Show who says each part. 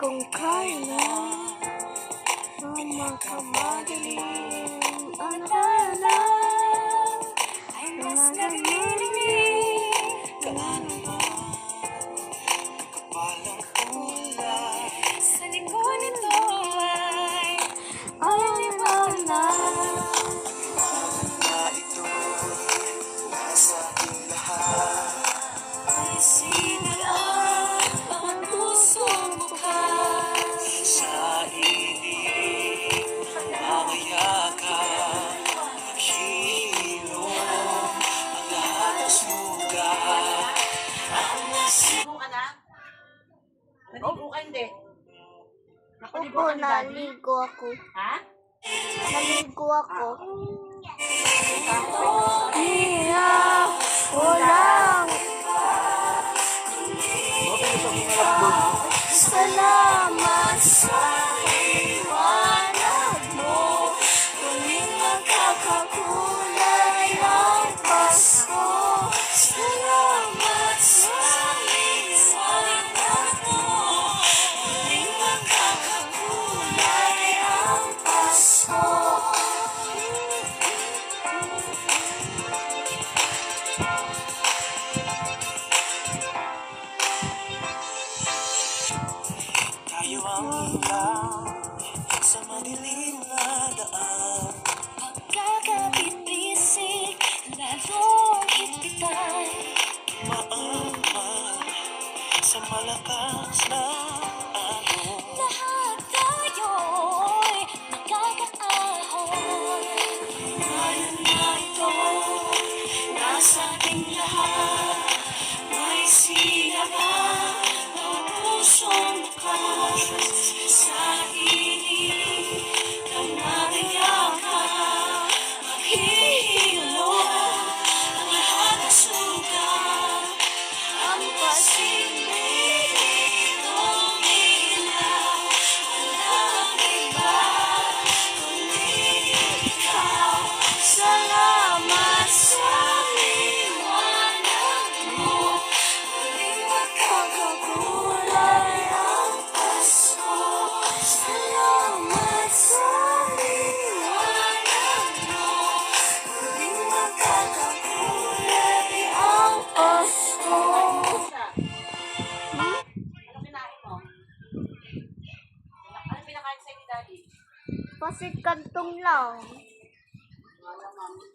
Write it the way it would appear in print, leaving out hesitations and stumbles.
Speaker 1: kung kailan makamadaliin ang hala ay mas nagmimig.
Speaker 2: Gaano ba kapalang kulay
Speaker 1: Sa likod nito ay liwanag.
Speaker 2: na ito nasa ating lahat.
Speaker 1: Ay sinalaan ang pusong bukas.
Speaker 2: Sa inig mangayakap, naghihilom ang lahat ng sugat.
Speaker 3: Naligo ka na? Naligo ka hindi? Nakaligo
Speaker 1: Opo,
Speaker 3: ka ni Daddy?
Speaker 1: naligo ako.
Speaker 3: Ha?
Speaker 1: Naligo ako.
Speaker 3: Ikaw?
Speaker 1: Iya, walang salamat sa liwanag mo. Muling magkakakulay ang Pasko. Salamat sa liwanag mo. Muling magkakakulay ang Pasko.
Speaker 2: Tayo ang ilaw sa madilim na daan.
Speaker 1: Pagkakabibisig, lalong higpitan.
Speaker 2: Maaman sa malakas na alon.
Speaker 1: Lahat tayo'y magkakaahon. Ngayon na ito, nasa ating lahat. May sinagang ang pusong bukas. Sa inig ng nagayakap, maghihilom ang lahat ng sugat. Ang pasimig itong ilaw, walang iba kundi ikaw. Salamat sa liwanag mo, muling magkakakulay ang Pasko. Salamat sa liwanag mo, muling magkakakulay ang Pasko.
Speaker 3: Ano kinain mo? Ano pinakain sa'yo ni Daddy?
Speaker 1: Pasit kantong lang.
Speaker 3: Wala, mami.